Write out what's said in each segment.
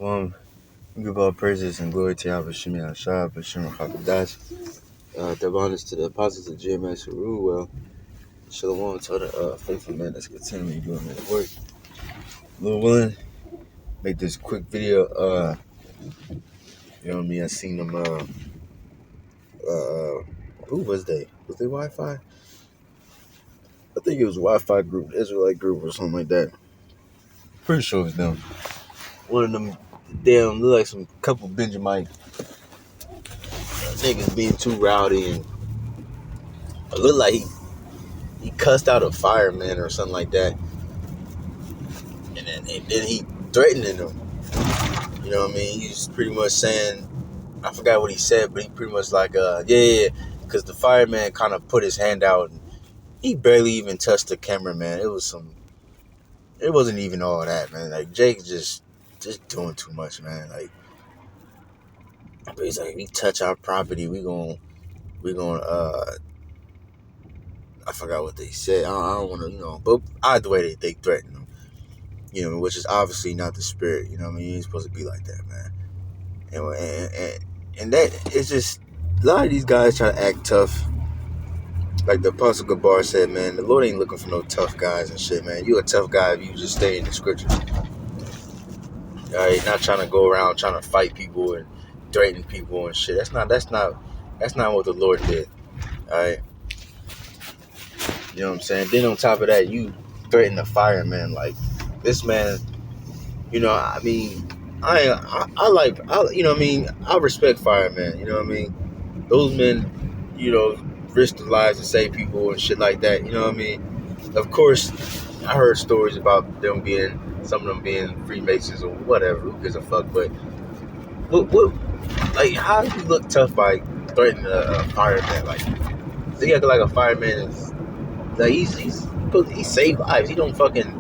Shalom. Give all praises and glory to Yahweh Shemi Hashah, B'Shem Chakadas. Double honors to the apostles of GMS who rule well. Shalom to the faithful man that's continually doing his work. Lord willing, make this quick video. You know what I mean? I seen them, who was they? Was they Wi-Fi? I think it was Wi-Fi group, Israelite group or something like that. Pretty sure it was them. One of them damn look like some couple Benjamite niggas being too rowdy, and it looked like he cussed out a fireman or something like that, and then he threatening him. You know what I mean? He's pretty much saying, I forgot what he said, but he pretty much like, because the fireman kind of put his hand out, and he barely even touched the cameraman. It wasn't even all that, man. Like, Jake just doing too much, man. Like, but he's like, if you touch our property, we gonna I forgot what they said. I don't want to, but either way, they threatened him, which is obviously not the spirit. You know what I mean? You ain't supposed to be like that, man. And that, it's just, a lot of these guys try to act tough. Like the Apostle Gabar said, man, the Lord ain't looking for no tough guys and shit, man. You a tough guy if you just stay in the scriptures. All right, not trying to go around trying to fight people and threaten people and shit. That's not what the Lord did. All right. You know what I'm saying? Then on top of that, you threaten the fireman. Like, this man, I mean, I respect firemen. You know what I mean? Those men, risk their lives to save people and shit like that. You know what I mean? Of course, I heard stories about some of them being Freemasons or whatever. Who gives a fuck? But what like, how do you look tough by threatening a fireman? Like, they act like a fireman is like he saved lives. He don't fucking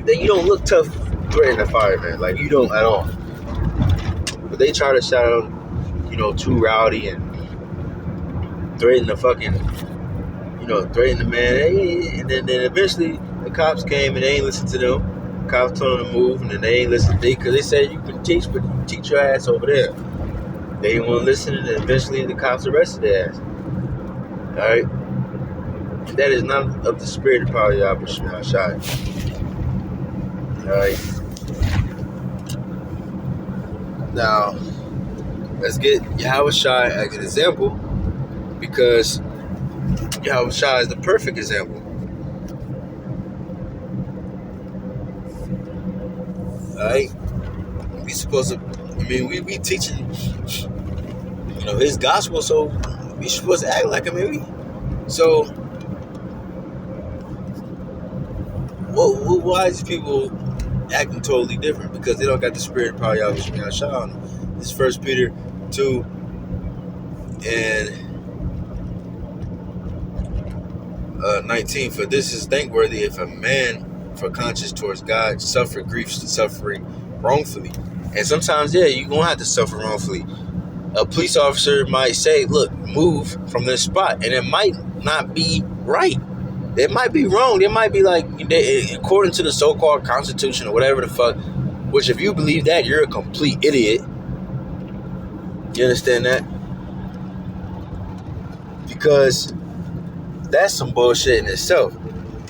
you don't look tough threatening a fireman. Like, you don't at all. But they try to shout out, too rowdy and threaten the fucking, threaten the man. And then eventually the cops came and they ain't listened to them. The cops told them to move, and then they ain't listened because they said you can teach, but you teach your ass over there. They didn't want to listen, and then eventually the cops arrested their ass. All right. That is not of the spirit of power, Yahweh Shai. Alright. Now, let's get Yahweh Shai as an example, because Yahweh Shai is the perfect example. Alright? We supposed to, we teaching, his gospel, so we supposed to act like him, So, why is people acting totally different? Because they don't got the spirit of power Yahweh Shai on them. This 1 Peter 2 and 19. For this is thankworthy if a man, for conscience towards God, suffer griefs suffering wrongfully. And sometimes, you're going to have to suffer wrongfully. A police officer might say, look, move from this spot. And it might not be right. It might be wrong. It might be like, according to the so-called Constitution or whatever the fuck, which if you believe that, you're a complete idiot. You understand that? Because that's some bullshit in itself.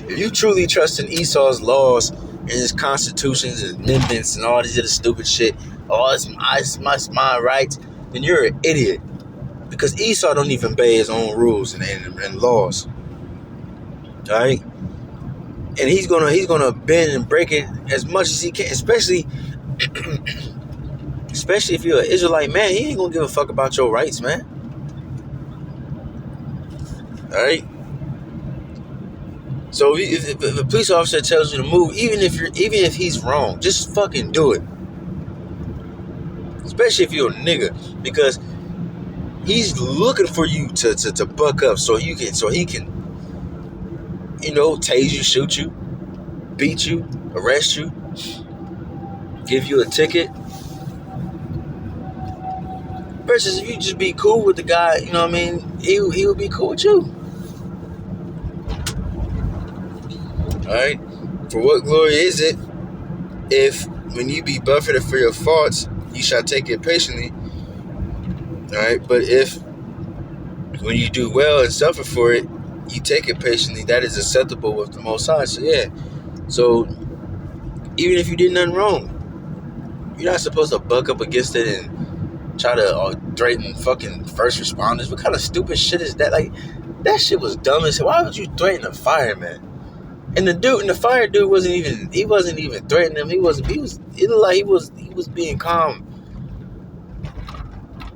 If you truly trust in Esau's laws and his constitutions and amendments and all this other stupid shit, it's my rights, then you're an idiot. Because Esau don't even obey his own rules and laws. Alright? And he's gonna bend and break it as much as he can, especially if you're an Israelite man. He ain't gonna give a fuck about your rights, man. Alright? So if a police officer tells you to move, even if he's wrong, just fucking do it. Especially if you're a nigga, because he's looking for you to buck up so he can tase you, shoot you, beat you, arrest you, give you a ticket. Versus if you just be cool with the guy, he would be cool with you. Alright? For what glory is it if when you be buffeted for your faults, you shall take it patiently. All right, but if when you do well and suffer for it, you take it patiently, that is acceptable with the Most High. So yeah, so even if you did nothing wrong, you're not supposed to buck up against it and try to threaten fucking first responders. What kind of stupid shit is that? Like, that shit was dumb as hell. Why would you threaten a fireman? And the fire dude wasn't even threatening him. It looked like he was being calm.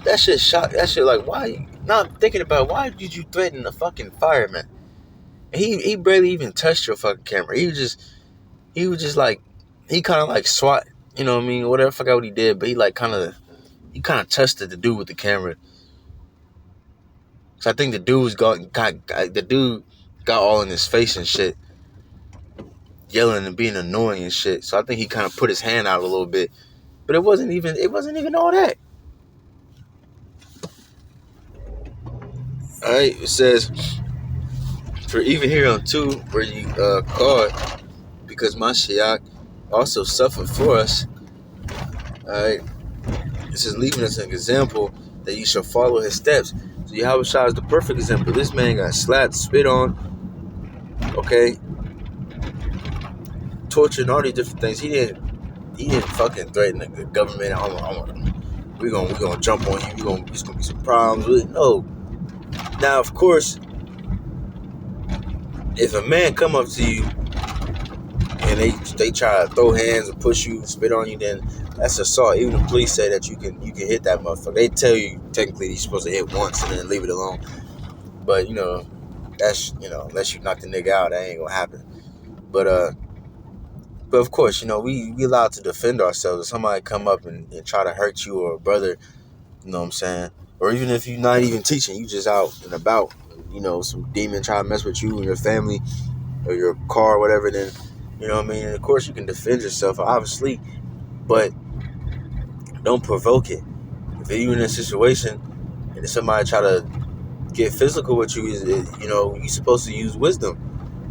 That shit shocked. That shit like, why? Now I'm thinking about, why did you threaten the fucking fireman? And he barely even touched your fucking camera. He was just like, he kind of like SWAT, you know what I mean? Whatever, I forgot what he did, but he kind of touched the dude with the camera. So I think the dude got all in his face and shit, yelling and being annoying and shit. So I think he kind of put his hand out a little bit, but it wasn't even all that. All right, it says, for even here on 2 where you called, because Mashiach also suffered for us. All right, it says, leaving us an example that you shall follow his steps. So Yahweh Shah is the perfect example. This man got slapped, spit on, okay, tortured, and all these different things. He didn't fucking threaten the government. We're gonna jump on you. There's gonna be some problems. No. Now, of course, if a man come up to you and they try to throw hands and push you, spit on you, then that's assault. Even the police say that you can hit that motherfucker. They tell you technically you're supposed to hit once and then leave it alone. But that's unless you knock the nigga out, that ain't gonna happen. But of course, we allowed to defend ourselves. If somebody come up and try to hurt you or a brother, you know what I'm saying? Or even if you're not even teaching, you just out and about, some demon try to mess with you and your family or your car or whatever, then, you know what I mean? And of course you can defend yourself, obviously, but don't provoke it. If you're in a situation and somebody try to get physical with you, you're supposed to use wisdom.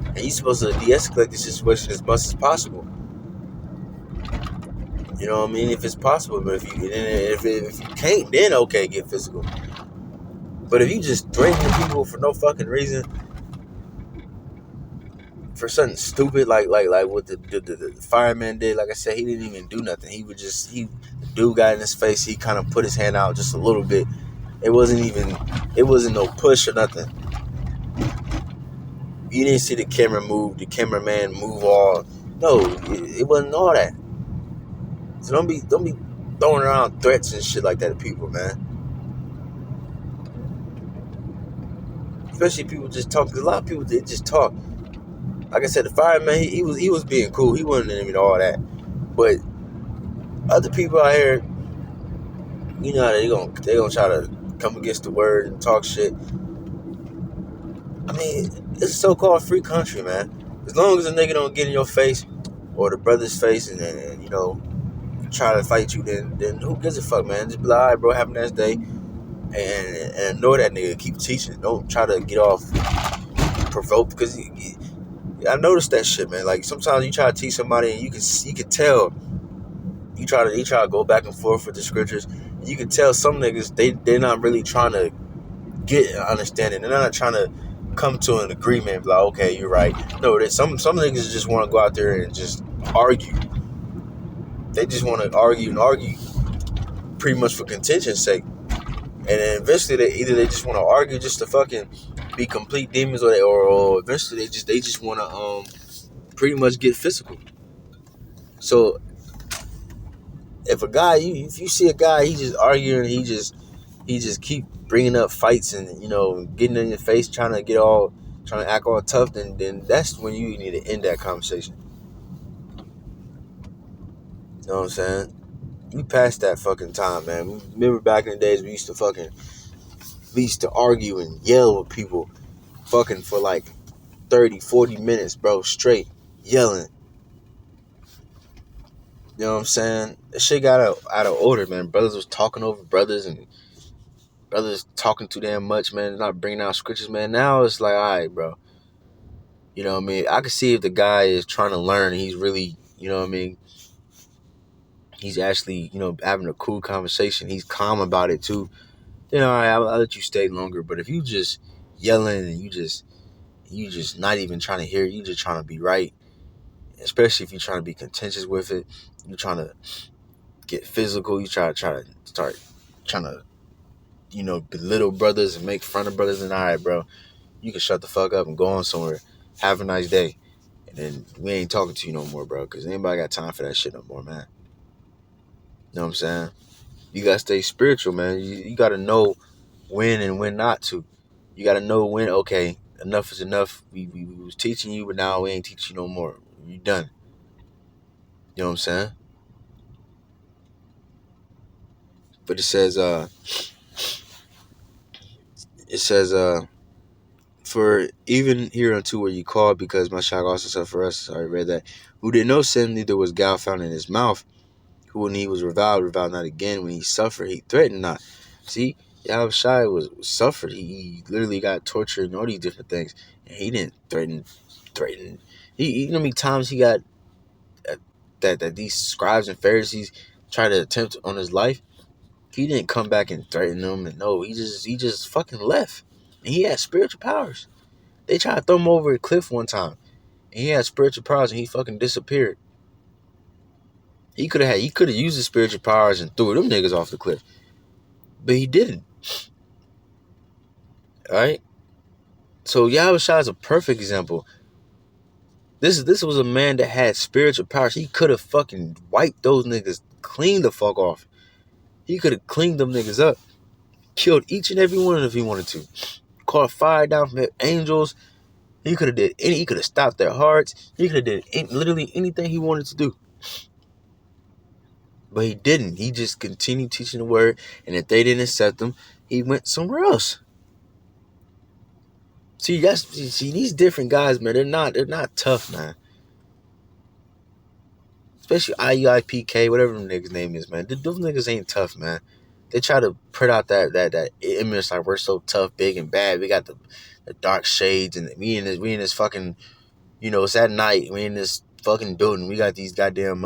And you're supposed to de-escalate the situation as much as possible. You know what I mean? If it's possible, but if you can't, then okay, get physical. But if you just threatening people for no fucking reason, for something stupid like what the fireman did, like I said, he didn't even do nothing. The dude got in his face. He kind of put his hand out just a little bit. It wasn't no push or nothing. You didn't see the cameraman move all. No, it wasn't all that. So don't be throwing around threats and shit like that to people, man. Especially people just talk. Cause a lot of people, they just talk. Like I said, the fireman, he was being cool. He wasn't even all that. But other people out here, you know, they gonna try to come against the word and talk shit. I mean, it's a so-called free country, man. As long as a nigga don't get in your face or the brother's face and try to fight you, then who gives a fuck, man? Just be like, all right, bro, have a nice day, and ignore that nigga. Keep teaching. Don't try to get off provoked, because I noticed that shit, man. Like, sometimes you try to teach somebody and you can tell you try to go back and forth with the scriptures. And you can tell some niggas they're not really trying to get an understanding. They're not trying to come to an agreement. Like, okay, you're right. No, some niggas just want to go out there and just argue. They just want to argue, pretty much for contention's sake. And then eventually they just want to argue just to fucking be complete demons, or eventually they just want to pretty much get physical. So if you see a guy, he just arguing, he just keep bringing up fights and getting in your face, trying to act all tough, then that's when you need to end that conversation. You know what I'm saying? We passed that fucking time, man. Remember back in the days we used to argue and yell with people fucking for like 30, 40 minutes, bro, straight yelling. You know what I'm saying? That shit got out of order, man. Brothers was talking over brothers, and brothers talking too damn much, man. Not bringing out scriptures, man. Now it's like, all right, bro. You know what I mean? I can see if the guy is trying to learn and he's really, you know what I mean, He's actually, having a cool conversation. He's calm about it too. Then all right, I'll let you stay longer. But if you just yelling and you just not even trying to hear it, you just trying to be right, especially if you're trying to be contentious with it, you're trying to get physical, you try to start trying to, belittle brothers and make fun of brothers, and all right, bro, you can shut the fuck up and go on somewhere. Have a nice day. And then we ain't talking to you no more, bro, because anybody got time for that shit no more, man. You know what I'm saying? You gotta stay spiritual, man. You gotta know when and when not to. You gotta know when, okay, enough is enough. We was teaching you, but now we ain't teaching you no more. You done. You know what I'm saying? But it says, for even here unto where you called, because my shock also said for us, I already read that, who did no sin, neither was guile found in his mouth, who when he was reviled not again, when he suffered, he threatened not. See, Yahweh Shai was suffered. He literally got tortured and all these different things, and he didn't threaten. You know how many times he got that these scribes and Pharisees tried to attempt on his life. He didn't come back and threaten them, and no, he just fucking left. And he had spiritual powers. They tried to throw him over a cliff one time, and he had spiritual powers, and he fucking disappeared. He could have used his spiritual powers and threw them niggas off the cliff, but he didn't. All right. So Yahweh Shai is a perfect example. This was a man that had spiritual powers. He could have fucking wiped those niggas clean the fuck off. He could have cleaned them niggas up, killed each and every one of them if he wanted to. Caught fire down from angels. He could have He could have stopped their hearts. He could have did literally anything he wanted to do. But he didn't. He just continued teaching the word, and if they didn't accept him, he went somewhere else. See, these different guys, man. They're not tough, man. Especially IUIPK, whatever them niggas' name is, man. Those niggas ain't tough, man. They try to put out that image like we're so tough, big, and bad. We got the dark shades, and we in this fucking, it's at night. We in this fucking building. We got these goddamn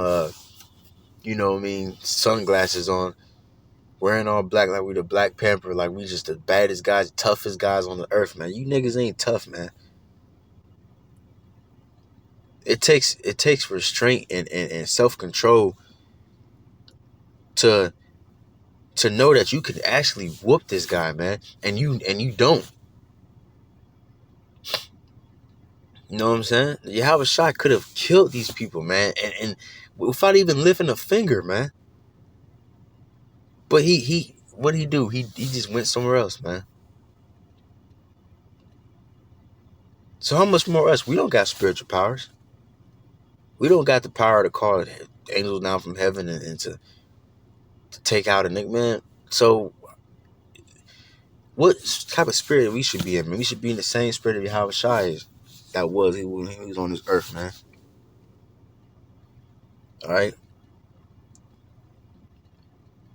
sunglasses on, wearing all black like we the Black Panther, like we just the baddest guys, toughest guys on the earth, man. You niggas ain't tough, man. It takes restraint and self-control to know that you can actually whoop this guy, man, and you don't. You know what I'm saying? Yahweh Shai could have killed these people, man, and without even lifting a finger, man. But he what did he do? He just went somewhere else, man. So how much more us? We don't got spiritual powers. We don't got the power to call angels down from heaven and to take out a nigga, man. So what type of spirit we should be in, man? We should be in the same spirit of Yahweh Shai is. That was when he was on this earth, man. All right.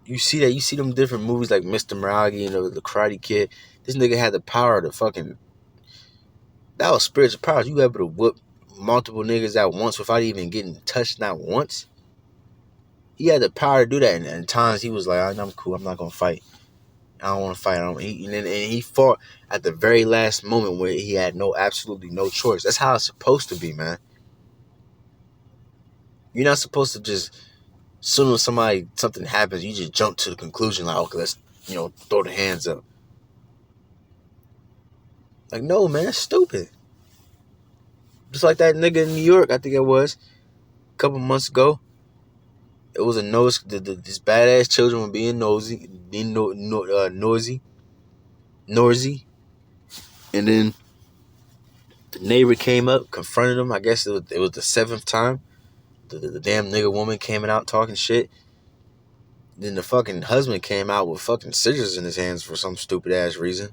You see them different movies like Mr. Miyagi and the Karate Kid. This nigga had the power to fucking. That was spiritual powers. You able to whoop multiple niggas at once without even getting touched, not once. He had the power to do that, and at times he was like, "I'm cool. I'm not gonna fight. I don't want to fight." And he fought at the very last moment where he had absolutely no choice. That's how it's supposed to be, man. You're not supposed to just, as soon as something happens, you just jump to the conclusion like, okay, let's, throw the hands up. Like, no, man, that's stupid. Just like that nigga in New York, I think it was, a couple months ago. It was a nose. These badass children were being noisy, and then the neighbor came up, confronted him. I guess it was the seventh time. The damn nigga woman came out talking shit. Then the fucking husband came out with fucking scissors in his hands for some stupid ass reason.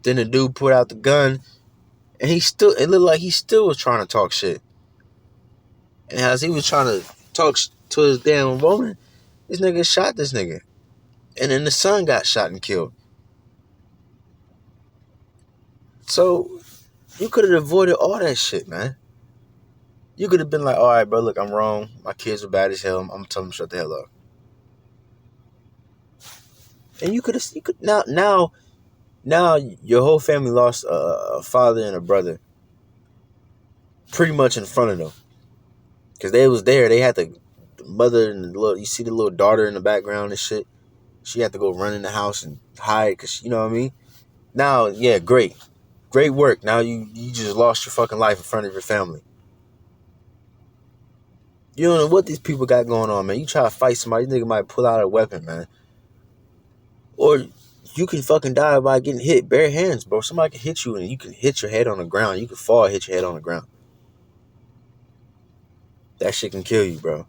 Then the dude put out the gun, and it looked like he still was trying to talk shit. And as he was trying to talk to his damn woman, this nigga shot this nigga. And then the son got shot and killed. So you could have avoided all that shit, man. You could have been like, all right, bro, look, I'm wrong. My kids are bad as hell. I'm telling them to shut the hell up. And now your whole family lost a father and a brother pretty much in front of them. Because they was there. They had the mother and the little, you see the little daughter in the background and shit. She had to go run in the house and hide because, you know what I mean? Now, yeah, great. Great work. Now you just lost your fucking life in front of your family. You don't know what these people got going on, man. You try to fight somebody, you nigga might pull out a weapon, man. Or you can fucking die by getting hit bare hands, bro. Somebody can hit you and you can hit your head on the ground. You can fall, hit your head on the ground. That shit can kill you, bro.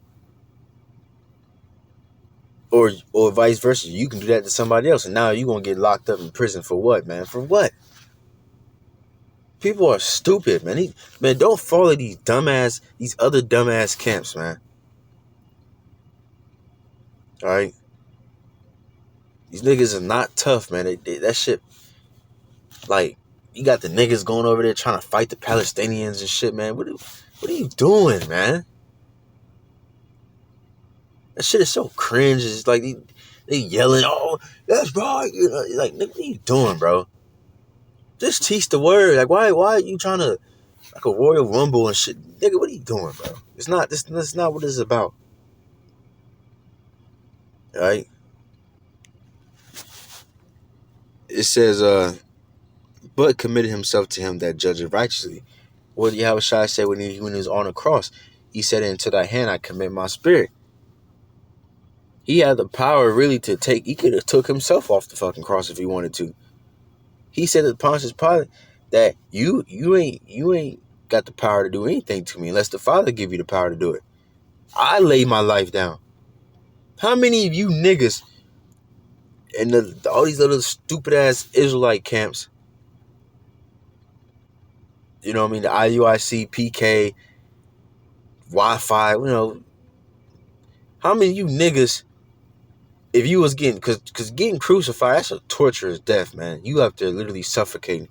Or vice versa. You can do that to somebody else, and now you're gonna get locked up in prison for what, man? For what? People are stupid, man. Man, don't follow these other dumbass camps, man. All right, these niggas are not tough, man. That shit, like, you got the niggas going over there trying to fight the Palestinians and shit, man. What are you doing, man? That shit is so cringe. It's like they yelling, "Oh, that's right." You know, like, nigga, what are you doing, bro? Just teach the word. Like, why are you trying to like a Royal Rumble and shit? Nigga, what are you doing, bro? It's not this. That's not what it's about. All right. It says, but committed himself to him that judgeth righteously. What did Yahushua say when he was on the cross? He said, "Into thy hand I commit my spirit." He had the power really to take. He could have took himself off the fucking cross if he wanted to. He said to Pontius Pilate that you ain't got the power to do anything to me unless the Father give you the power to do it. I lay my life down. How many of you niggas and all these little stupid ass Israelite camps, you know what I mean, the IUIC, PK, Wi-Fi, you know, how many of you niggas, if you was getting, cause getting crucified, that's a torturous death, man. You up there literally suffocating.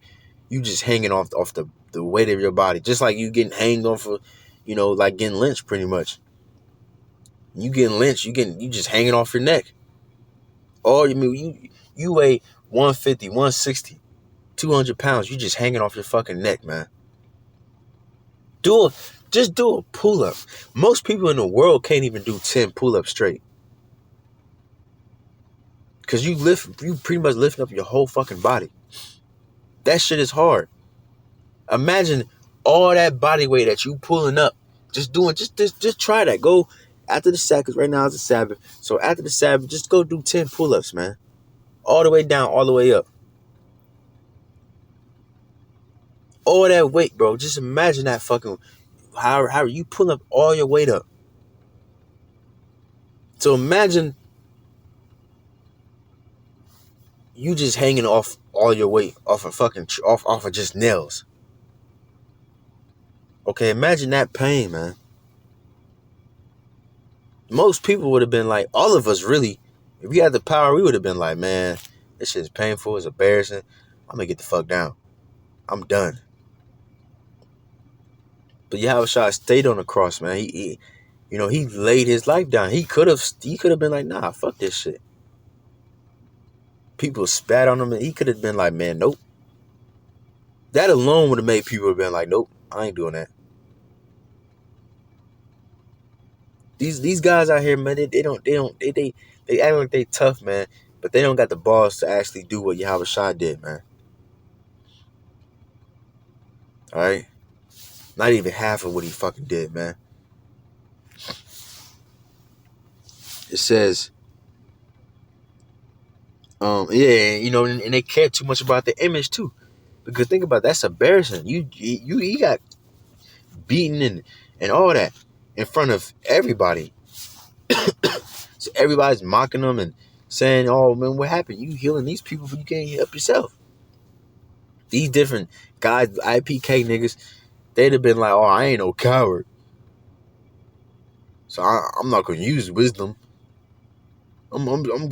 You just hanging off the weight of your body, just like you getting hanged off of, you know, like getting lynched pretty much. You getting lynched, you just hanging off your neck. Or you weigh 150, 160, 200 pounds. You just hanging off your fucking neck, man. Just do a pull-up. Most people in the world can't even do 10 pull-ups straight. Cause you pretty much lifting up your whole fucking body. That shit is hard. Imagine all that body weight that you pulling up. Just try that. Go after the Sabbath, because right now it's a Sabbath. So after the Sabbath, just go do 10 pull-ups, man. All the way down, all the way up. All that weight, bro. Just imagine that fucking how you pull up all your weight up. So imagine you just hanging off all your weight off of fucking off of just nails. Okay, imagine that pain, man. Most people would have been like, all of us really, if we had the power, we would have been like, man, this shit is painful, it's embarrassing. I'm gonna get the fuck down. I'm done. But Yahushua stayed on the cross, man. He laid his life down. He could have been like, nah, fuck this shit. People spat on him, and he could have been like, man, nope. That alone would have made people have been like, nope, I ain't doing that. These guys out here, man, they act like they tough, man, but they don't got the balls to actually do what Yahushua did, man. All right, not even half of what he fucking did, man. It says, yeah, you know, and they care too much about the image too, because think about it, that's embarrassing. He got beaten and all that in front of everybody. So everybody's mocking them and saying, "Oh man, what happened? You healing these people, but you can't help yourself." These different guys, IPK niggas, they'd have been like, "Oh, I ain't no coward, so I'm not gonna use wisdom. I'm going."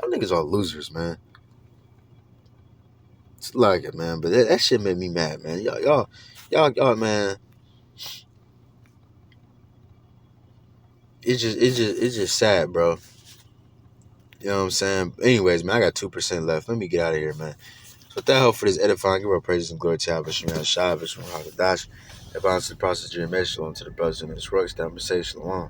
Y'all niggas are losers, man. It's like it, man. But that shit made me mad, man. Y'all, man. It's just sad, bro. You know what I'm saying? Anyways, man, I got 2% left. Let me get out of here, man. So with that help for this edifying, give our praises and glory to Yahweh Shemel Shah, Vishnu Hagadash, that balance the process of your message to the brothers in this work, that I'm say shalom.